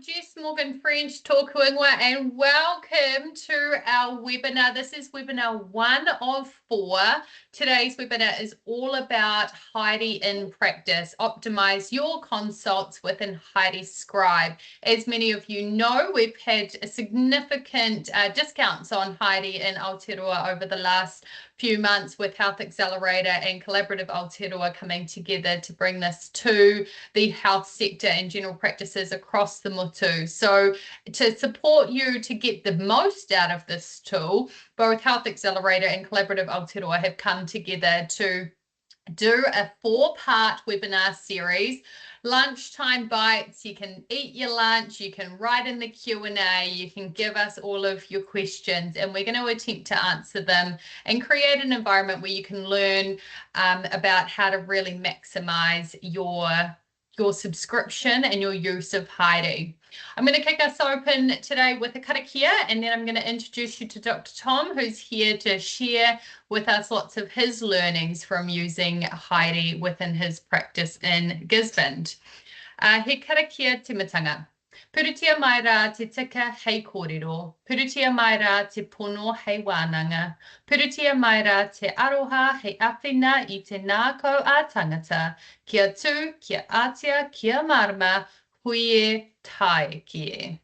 Jess Morgan French tōku ingoa, and welcome to our webinar. This is webinar 1 of 4. Today's webinar is all about Heidi in practice. Optimize your consults within Heidi Scribe. As many of you know, we've had a significant discounts on Heidi in Aotearoa over the last few months with Health Accelerator and Collaborative Aotearoa coming together to bring this to the health sector and general practices across the motu. So to support you to get the most out of this tool, both Health Accelerator and Collaborative Aotearoa have come together to do a 4-part webinar series. Lunchtime bites, you can eat your lunch, you can write in the Q&A, you can give us all of your questions, and we're going to attempt to answer them and create an environment where you can learn about how to really maximize your subscription and your use of Heidi. I'm going to kick us open today with a karakia, and then I'm going to introduce you to Dr. Tom, who's here to share with us lots of his learnings from using Heidi within his practice in Gisborne. He karakia te matanga. Purutia mai rā te tika hei kōrero. Purutia mai rā te pono hei wānanga. Purutia mai rā te aroha hei awhina I te nākau a tangata. Kia tū, kia ātia, kia marama, huie taekie.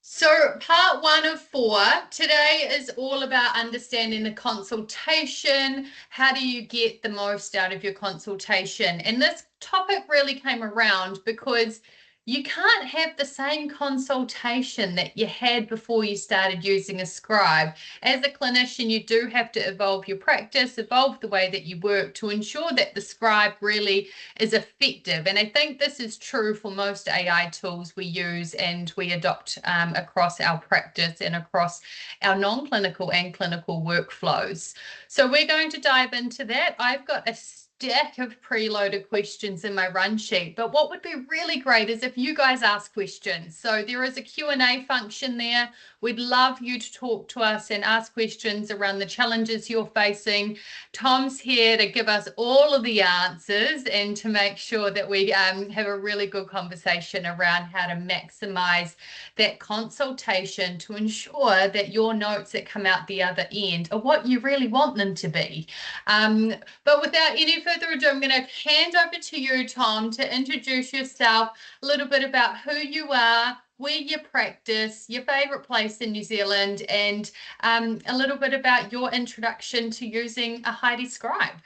So part 1 of 4 today is all about understanding the consultation. How do you get the most out of your consultation? And this topic really came around because you can't have the same consultation that you had before you started using a scribe. As a clinician, you do have to evolve your practice, evolve the way that you work to ensure that the scribe really is effective. And I think this is true for most AI tools we use and we adopt across our practice and across our non-clinical and clinical workflows. So we're going to dive into that. I've got a stack of preloaded questions in my run sheet, but what would be really great is if you guys ask questions. So there is a Q&A function there. We'd love you to talk to us and ask questions around the challenges you're facing. Tom's here to give us all of the answers and to make sure that we have a really good conversation around how to maximize that consultation to ensure that your notes that come out the other end are what you really want them to be. But without any further ado, I'm going to hand over to you, Tom, to introduce yourself, a little bit about who you are, where you practice, your favourite place in New Zealand, and a little bit about your introduction to using a Heidi Scribe.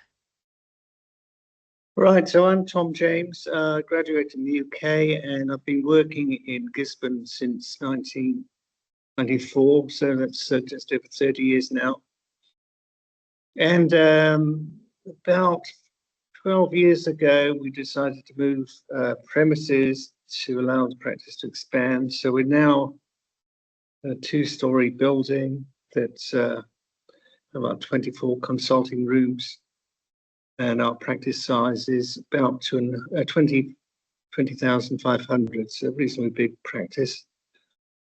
Right, so I'm Tom James, graduated in the UK, and I've been working in Gisborne since 1994, so that's just over 30 years now. And about 12 years ago, we decided to move premises to allow the practice to expand. So we're now a 2-story building that's about 24 consulting rooms, and our practice size is about 20,500, so a reasonably big practice.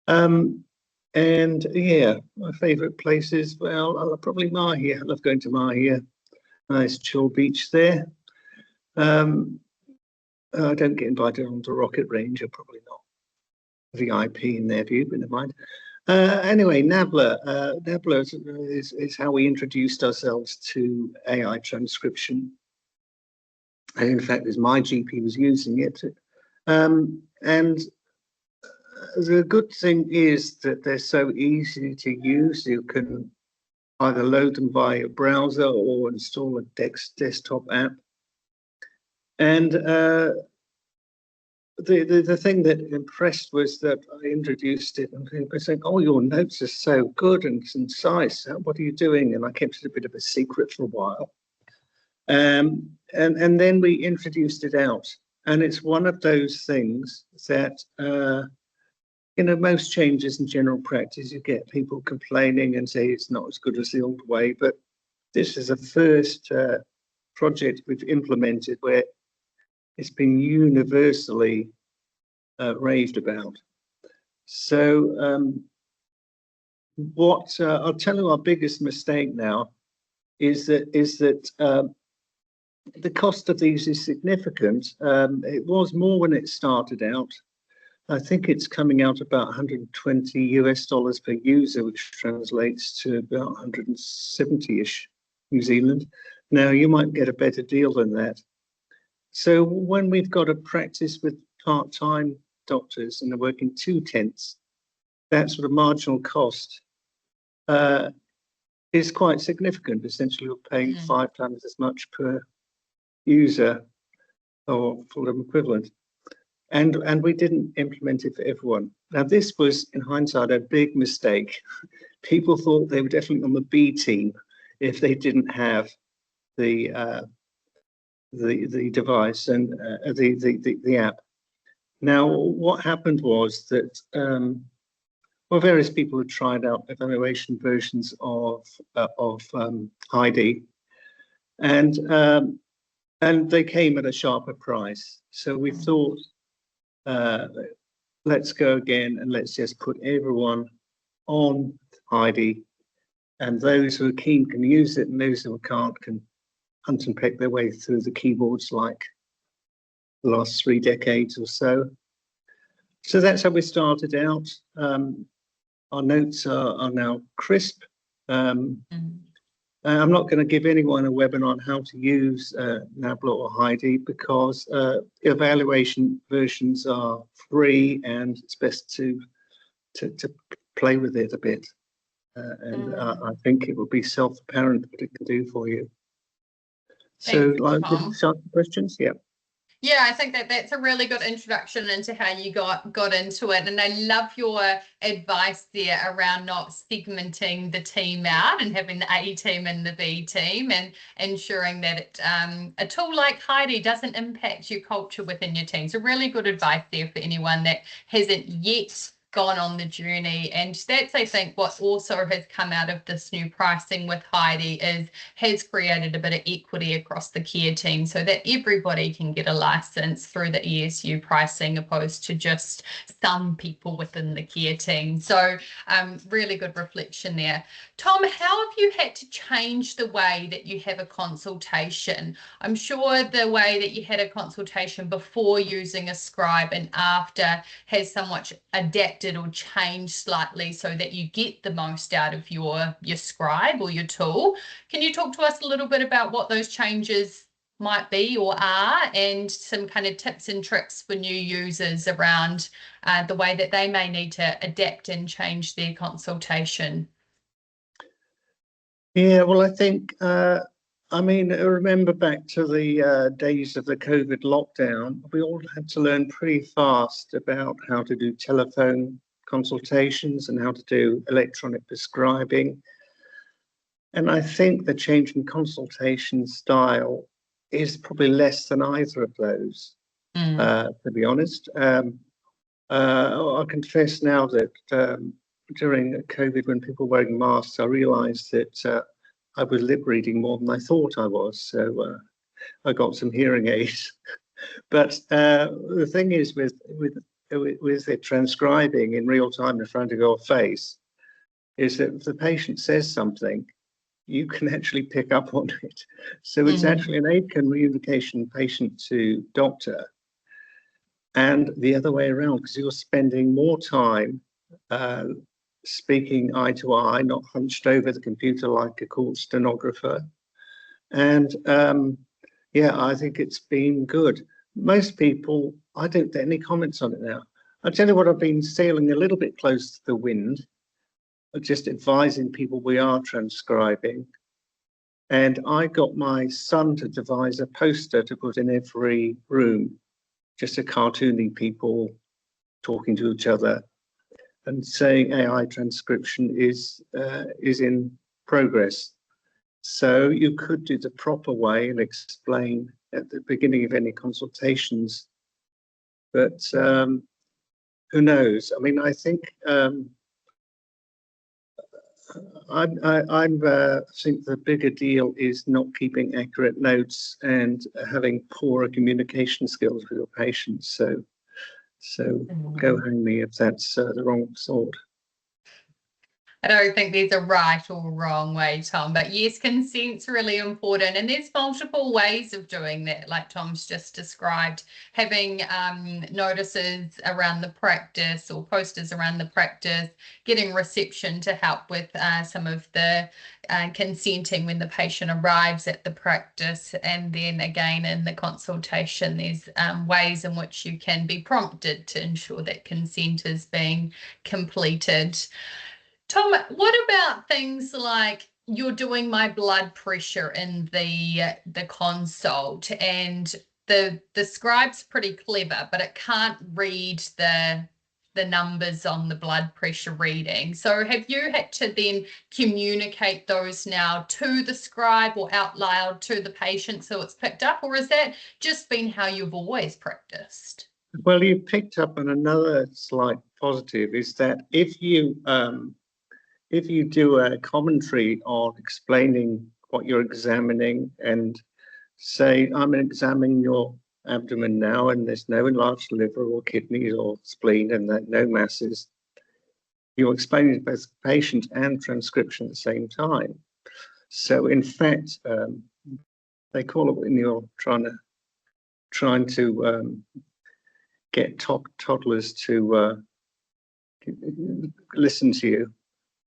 And yeah, my favourite places, well, probably Mahi. I love going to Mahi. Nice chill beach there. I don't get invited onto Rocket Range, I'm probably not VIP in their view, but never mind. Anyway, Nabla. Nabla is how we introduced ourselves to AI transcription. And in fact, as my GP was using it. And the good thing is that they're so easy to use. You can either load them via a browser or install a desktop app. And the thing that impressed was that I introduced it and people were saying, oh, your notes are so good and concise. What are you doing? And I kept it a bit of a secret for a while. And then we introduced it out. And it's one of those things that, you know, most changes in general practice, you get people complaining and say it's not as good as the old way. But this is the first project we've implemented where it's been universally raved about. So I'll tell you our biggest mistake now is that the cost of these is significant. It was more when it started out, I think it's coming out about 120 US dollars per user, which translates to about 170-ish New Zealand. Now, you might get a better deal than that. So when we've got a practice with part-time doctors and they're working 2/10, that sort of marginal cost is quite significant. Essentially, we're paying 5 times as much per user or full-time equivalent. And we didn't implement it for everyone. Now, this was, in hindsight, a big mistake. People thought they were definitely on the B team if they didn't have the device and the app. Now, what happened was that well, various people had tried out evaluation versions of Heidi, and they came at a sharper price. So we thought, let's go again and let's just put everyone on Heidi, and those who are keen can use it, and those who can't can hunt and peck their way through the keyboards like the last 3 decades or so. So that's how we started out. Our notes are now crisp. I'm not going to give anyone a webinar on how to use Nabla or Heidi because evaluation versions are free and it's best to play with it a bit. I think it will be self-apparent what it can do for you. So, like, questions? Yeah. Yeah, I think that's a really good introduction into how you got into it. And I love your advice there around not segmenting the team out and having the A team and the B team and ensuring that a tool like Heidi doesn't impact your culture within your team. So really good advice there for anyone that hasn't yet gone on the journey. And that's, I think, what also has come out of this new pricing with Heidi has created a bit of equity across the care team so that everybody can get a license through the ESU pricing opposed to just some people within the care team. So really good reflection there. Tom, how have you had to change the way that you have a consultation? I'm sure the way that you had a consultation before using a scribe and after has somewhat adapted or changed slightly so that you get the most out of your scribe or your tool. Can you talk to us a little bit about what those changes might be or are, and some kind of tips and tricks for new users around the way that they may need to adapt and change their consultation? Yeah, well, I think, I mean, I remember back to the days of the COVID lockdown, we all had to learn pretty fast about how to do telephone consultations and how to do electronic prescribing. And I think the change in consultation style is probably less than either of those, to be honest. I confess now that during COVID, when people were wearing masks, I realized that I was lip reading more than I thought I was. So I got some hearing aids. But the thing is with it transcribing in real time in front of your face is that if the patient says something, you can actually pick up on it. So it's actually an aid communication patient to doctor. And the other way around, because you're spending more time speaking eye to eye, not hunched over the computer like a court stenographer. And yeah, I think it's been good. Most people, I don't get any comments on it now. I'll tell you what, I've been sailing a little bit close to the wind, just advising people we are transcribing. And I got my son to devise a poster to put in every room, just a cartoony people talking to each other and saying AI transcription is in progress. So you could do the proper way and explain at the beginning of any consultations, but who knows? I mean, I think I think the bigger deal is not keeping accurate notes and having poorer communication skills with your patients. So go hang me if that's the wrong sort. I don't think there's a right or wrong way, Tom, but yes, consent's really important. And there's multiple ways of doing that, like Tom's just described, having notices around the practice or posters around the practice, getting reception to help with some of the consenting when the patient arrives at the practice. And then again, in the consultation, there's ways in which you can be prompted to ensure that consent is being completed. Tom, what about things like you're doing my blood pressure in the consult, and the scribe's pretty clever, but it can't read the numbers on the blood pressure reading. So have you had to then communicate those now to the scribe or out loud to the patient so it's picked up, or has that just been how you've always practiced? Well, you picked up on another slight positive, is that if you do a commentary on explaining what you're examining and say, I'm examining your abdomen now and there's no enlarged liver or kidneys or spleen and no masses, you're explaining to both the patient and transcription at the same time. So in fact, they call it when you're trying to get toddlers to listen to you.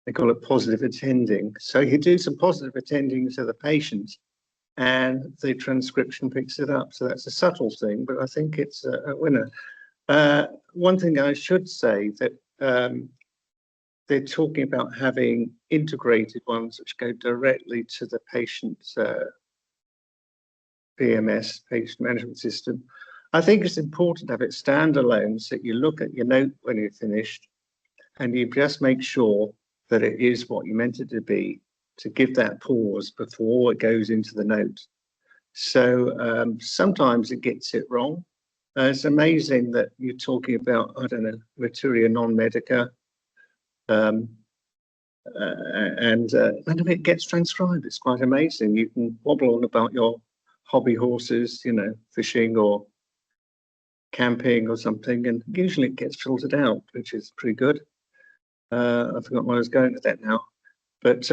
They call it positive attending. So you do some positive attending to the patient and the transcription picks it up. So that's a subtle thing, but I think it's a winner. One thing I should say that they're talking about having integrated ones which go directly to the patient's PMS, patient management system. I think it's important to have it standalone so that you look at your note when you're finished and you just make sure that it is what you meant it to be, to give that pause before it goes into the note. So sometimes it gets it wrong. It's amazing that you're talking about, I don't know, materia non-medica, and none of it gets transcribed. It's quite amazing. You can wobble on about your hobby horses, you know, fishing or camping or something, and usually it gets filtered out, which is pretty good. I forgot where I was going with that now, but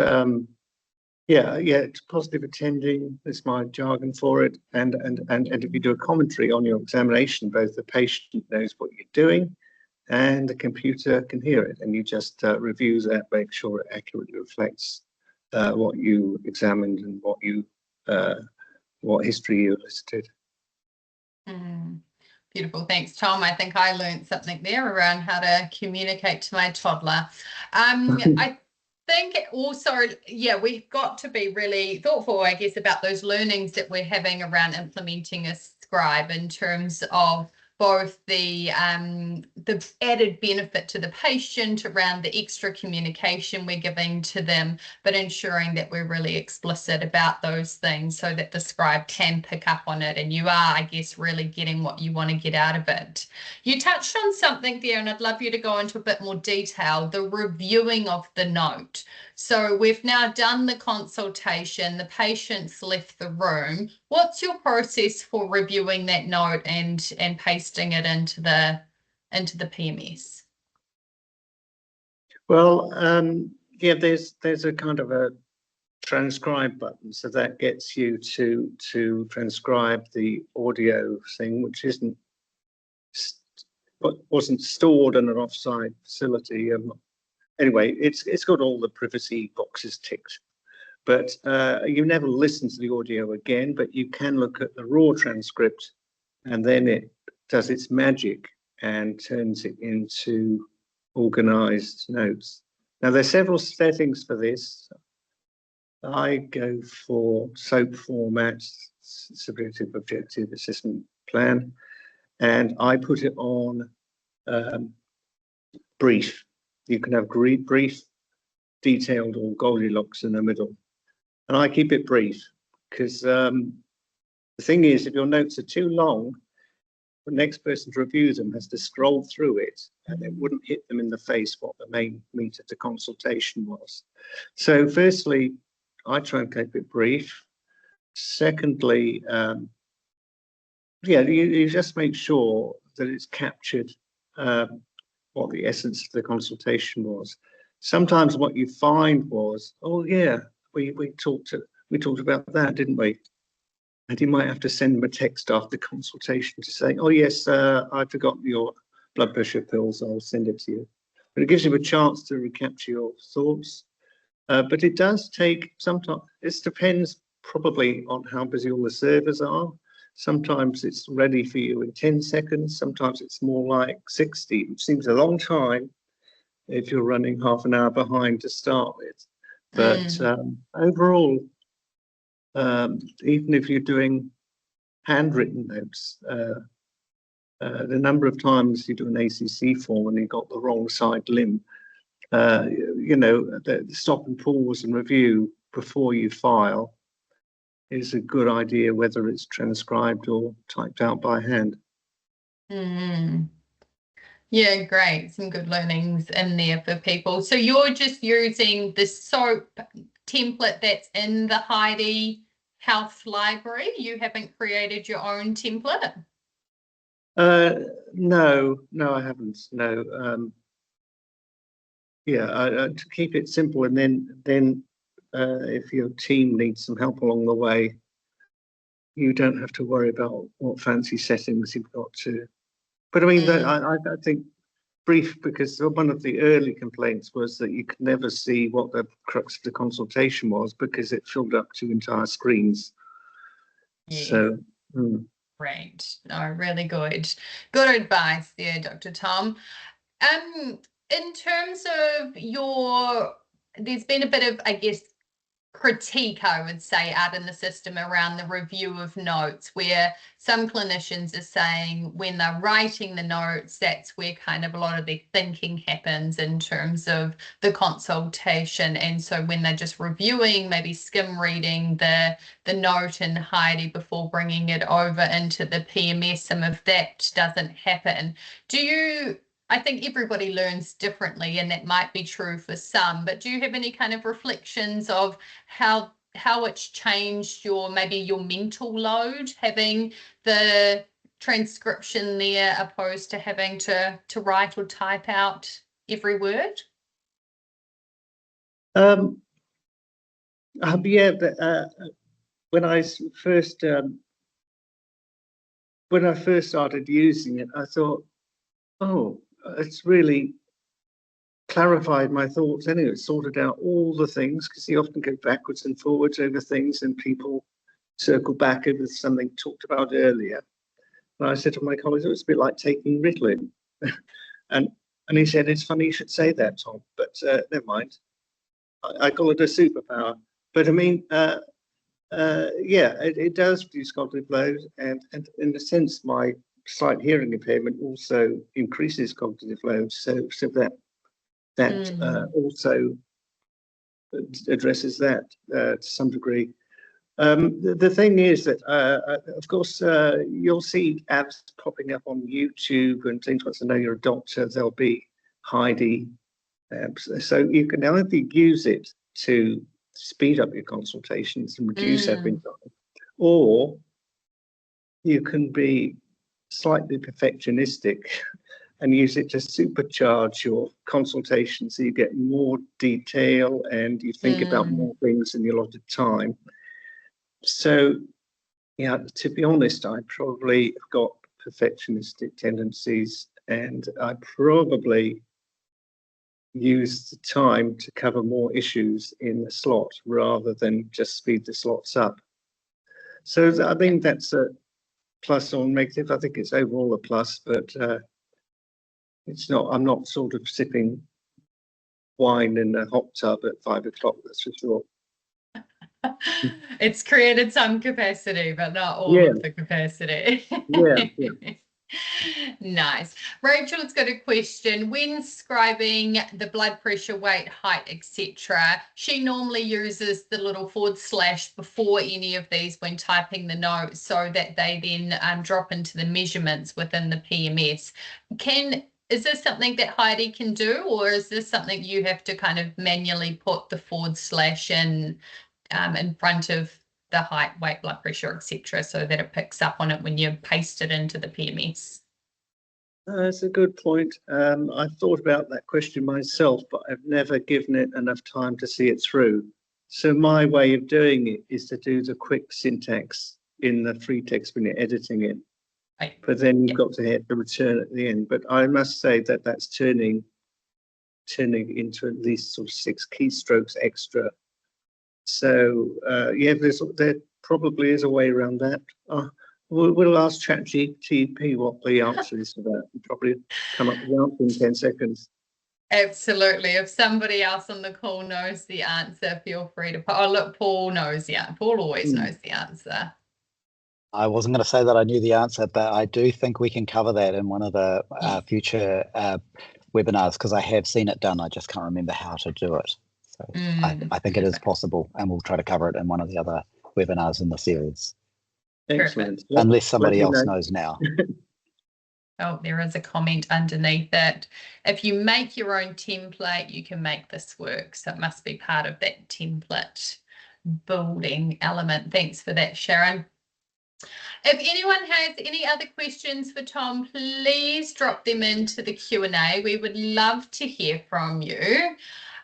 yeah, it's positive attending is my jargon for it, and if you do a commentary on your examination, both the patient knows what you're doing, and the computer can hear it, and you just review that, make sure it accurately reflects what you examined and what history you listed. Beautiful. Thanks, Tom. I think I learned something there around how to communicate to my toddler. I think also, yeah, we've got to be really thoughtful, I guess, about those learnings that we're having around implementing a scribe in terms of both the added benefit to the patient around the extra communication we're giving to them, but ensuring that we're really explicit about those things so that the scribe can pick up on it and you are, I guess, really getting what you want to get out of it. You touched on something there, and I'd love you to go into a bit more detail, the reviewing of the note. So we've now done the consultation, the patient's left the room. What's your process for reviewing that note and pasting it into the PMS? Well, yeah, there's a kind of a transcribe button, so that gets you to transcribe the audio thing, which wasn't stored in an offsite facility. Anyway, it's got all the privacy boxes ticked, but you never listen to the audio again, but you can look at the raw transcript and then it does its magic and turns it into organized notes. Now there's several settings for this. I go for SOAP format, subjective objective assessment plan, and I put it on brief. You can have brief, detailed, or Goldilocks in the middle. And I keep it brief because the thing is, if your notes are too long, the next person to review them has to scroll through it and it wouldn't hit them in the face what the main meat of the consultation was. So firstly, I try and keep it brief. Secondly, yeah, you just make sure that it's captured what the essence of the consultation was. sometimes what you find was, oh yeah, we talked about that, didn't we? And you might have to send them a text after consultation to say, oh yes, I forgot your blood pressure pills, I'll send it to you. But it gives you a chance to recapture your thoughts. But it does take sometimes, it depends probably on how busy all the servers are. Sometimes it's ready for you in 10 seconds, sometimes it's more like 60, which seems a long time if you're running half an hour behind to start with. But overall, even if you're doing handwritten notes, the number of times you do an ACC form and you got the wrong side limb, you know, the stop and pause and review before you file is a good idea, whether it's transcribed or typed out by hand. Yeah, great. Some good learnings in there for people. So you're just using the SOAP template that's in the Heidi Health Library. You haven't created your own template? No, I haven't. No. Yeah, to keep it simple, and then if your team needs some help along the way, you don't have to worry about what fancy settings you've got to. But I mean, I think brief, because one of the early complaints was that you could never see what the crux of the consultation was because it filled up 2 entire screens. Yeah. So. Great. No, really good. Good advice there, Dr. Tom. In terms of there's been a bit of, I guess, critique, I would say, out in the system around the review of notes, where some clinicians are saying when they're writing the notes, that's where kind of a lot of their thinking happens in terms of the consultation. And so when they're just reviewing, maybe skim reading the note in Heidi before bringing it over into the PMS, some of that doesn't happen. I think everybody learns differently, and that might be true for some, but do you have any kind of reflections of how it's changed maybe your mental load, having the transcription there opposed to having to write or type out every word? Yeah, but when I first started using it, I thought, oh, it's really clarified my thoughts anyway. It sorted out all the things, because you often go backwards and forwards over things and people circle back over something talked about earlier. And I said to my colleagues, it's a bit like taking Ritalin. and he said, it's funny you should say that, Tom, but never mind. I call it a superpower. But I mean, yeah, it does reduce cognitive load, and in a sense, my slight hearing impairment also increases cognitive load. So that also addresses that to some degree. The thing is that, of course, you'll see ads popping up on YouTube and things. Once they know you're a doctor, there'll be Heidi. So you can either use it to speed up your consultations and reduce admin time, or you can be slightly perfectionistic and use it to supercharge your consultation, so you get more detail and you think about more things in your allotted time. So, yeah, to be honest, I probably have got perfectionistic tendencies, and I probably use the time to cover more issues in the slot rather than just speed the slots up. So I think that's a plus or negative. I think it's overall a plus, but it's not. I'm not sort of sipping wine in a hot tub at 5 o'clock. That's for sure. It's created some capacity, but not all of the capacity. Yeah. Nice. Rachel's got a question. When scribing the blood pressure, weight, height, etc., she normally uses the little / before any of these when typing the notes, so that they then drop into the measurements within the PMS. Is this something that Heidi can do, or is this something you have to kind of manually put the / in front of the height, weight, blood pressure, etc., so that it picks up on it when you paste it into the PMS? That's a good point. I've thought about that question myself, but I've never given it enough time to see it through. So my way of doing it is to do the quick syntax in the free text when you're editing it. Right. But then you've got to hit the return at the end. But I must say that that's turning into at least sort of 6 keystrokes extra. So yeah, there probably is a way around that. We'll ask ChatGPT what the answer is to that. We'll probably come up with the answer in 10 seconds. Absolutely. If somebody else on the call knows the answer, feel free to put. Oh, look, Paul knows the answer. Paul always knows the answer. I wasn't going to say that I knew the answer, but I do think we can cover that in one of the future webinars, because I have seen it done. I just can't remember how to do it. So I think it is possible, and we'll try to cover it in one of the other webinars in the series. Excellent. Unless somebody else knows now. Oh, there is a comment underneath it. If you make your own template, you can make this work. So it must be part of that template building element. Thanks for that, Sharon. If anyone has any other questions for Tom, please drop them into the Q&A. We would love to hear from you.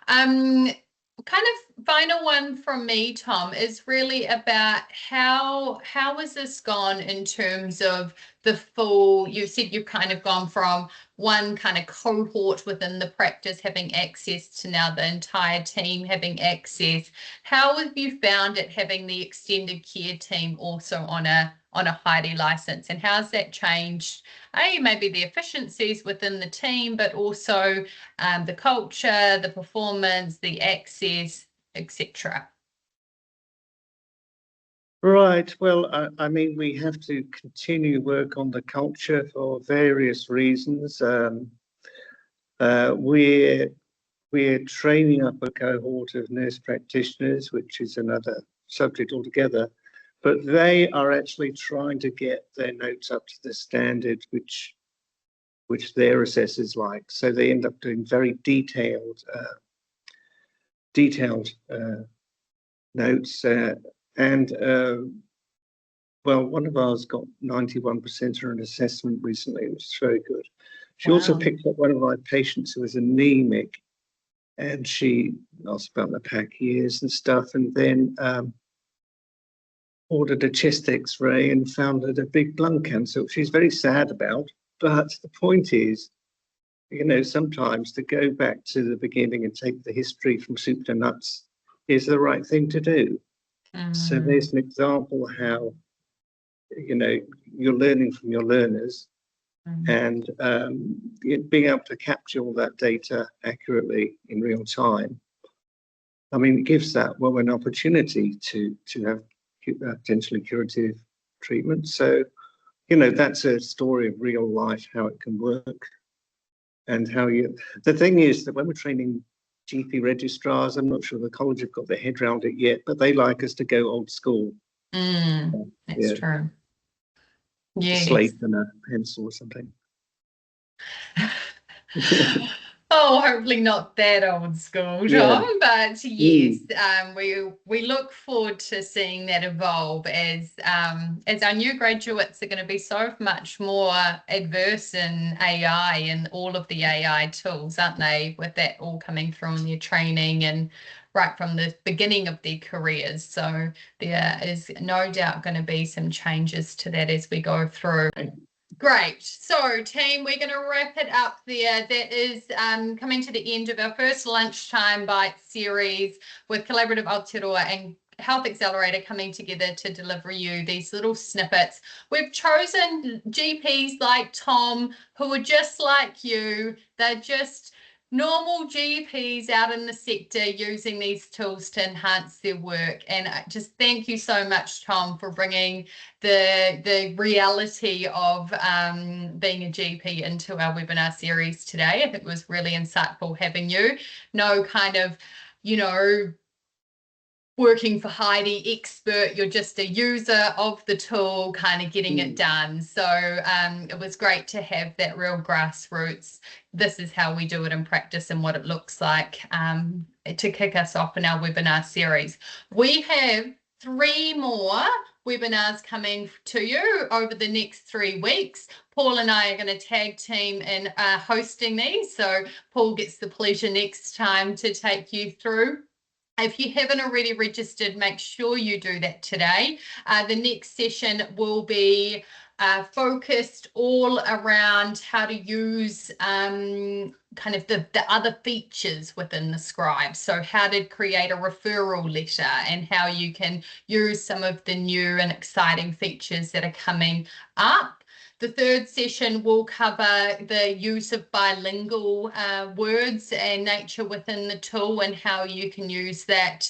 Kind of final one from me, Tom, is really about how has this gone in terms of the full, you said you've kind of gone from one kind of cohort within the practice having access to now the entire team having access. How have you found it having the extended care team also on a Heidi license, and how's that changed maybe the efficiencies within the team, but also the culture, the performance, the access, etc.? Right. Well, I mean, we have to continue work on the culture for various reasons. We're training up a cohort of nurse practitioners, which is another subject altogether. But they are actually trying to get their notes up to the standard which their assessors like. So they end up doing very detailed notes. Well, one of ours got 91% on an assessment recently, which is very good. She also picked up one of my patients who was anemic, and she asked about the pack years and stuff, and then ordered a chest x-ray and found her a big lung cancer, which she's very sad about. But the point is, you know, sometimes to go back to the beginning and take the history from soup to nuts is the right thing to do. So there's an example how, you know, you're learning from your learners, and being able to capture all that data accurately in real time. I mean, it gives that woman an opportunity to have potentially curative treatment. So, you know, that's a story of real life, how it can work, and how the thing is that when we're training GP registrars, I'm not sure the college have got their head around it yet, but they like us to go old school. That's true. Yes. A slate and a pencil or something. Oh, hopefully not that old school, Tom, but yes, we look forward to seeing that evolve as our new graduates are going to be so much more adverse in AI and all of the AI tools, aren't they, with that all coming through in their training and right from the beginning of their careers. So there is no doubt going to be some changes to that as we go through. Great. So, team, we're going to wrap it up there. That is coming to the end of our first Lunchtime Bite series with Collaborative Aotearoa and Health Accelerator coming together to deliver you these little snippets. We've chosen GPs like Tom who are just like you. They're just normal GPs out in the sector using these tools to enhance their work. And just thank you so much, Tom, for bringing the reality of being a GP into our webinar series today. I think it was really insightful having you. No kind of, you know, working for Heidi expert, you're just a user of the tool, kind of getting it done. So it was great to have that real grassroots, this is how we do it in practice and what it looks like to kick us off in our webinar series. We have 3 more webinars coming to you over the next 3 weeks. Paul and I are going to tag team in hosting these, so Paul gets the pleasure next time to take you through. If you haven't already registered, make sure you do that today. The next session will be focused all around how to use kind of the other features within the Scribe. So how to create a referral letter and how you can use some of the new and exciting features that are coming up. The third session will cover the use of bilingual words and nature within the tool and how you can use that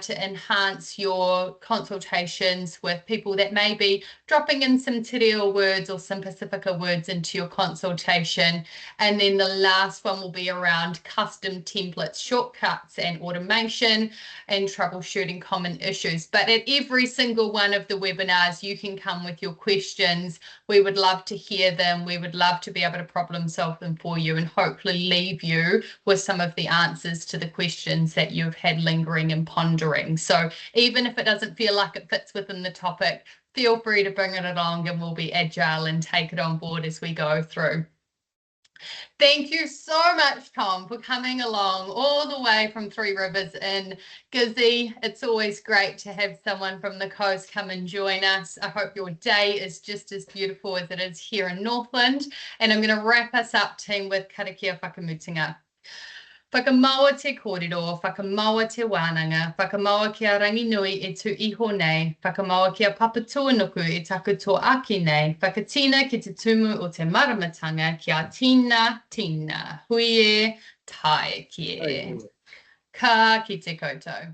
to enhance your consultations with people that may be dropping in some te reo words or some Pacifica words into your consultation. And then the last one will be around custom templates, shortcuts and automation and troubleshooting common issues. But at every single one of the webinars, you can come with your questions. We would love to hear them. We would love to be able to problem solve them for you and hopefully leave you with some of the answers to the questions that you've had lingering and pondering. So even if it doesn't feel like it fits within the topic, feel free to bring it along and we'll be agile and take it on board as we go through. Thank you so much, Tom, for coming along all the way from Three Rivers in Gizzy. It's always great to have someone from the coast come and join us. I hope your day is just as beautiful as it is here in Northland. And I'm going to wrap us up, team, with karakia whakamutinga. Whakamaua te kōrero, whakamaua te wānanga, whakamaua kia rangi nui e tu iho nei, whakamaua kia papatuanuku e taku tō aki nei, whakatina ki te tumu o te maramatanga kia tina tina, huie tae kie. Ka ki te koutou.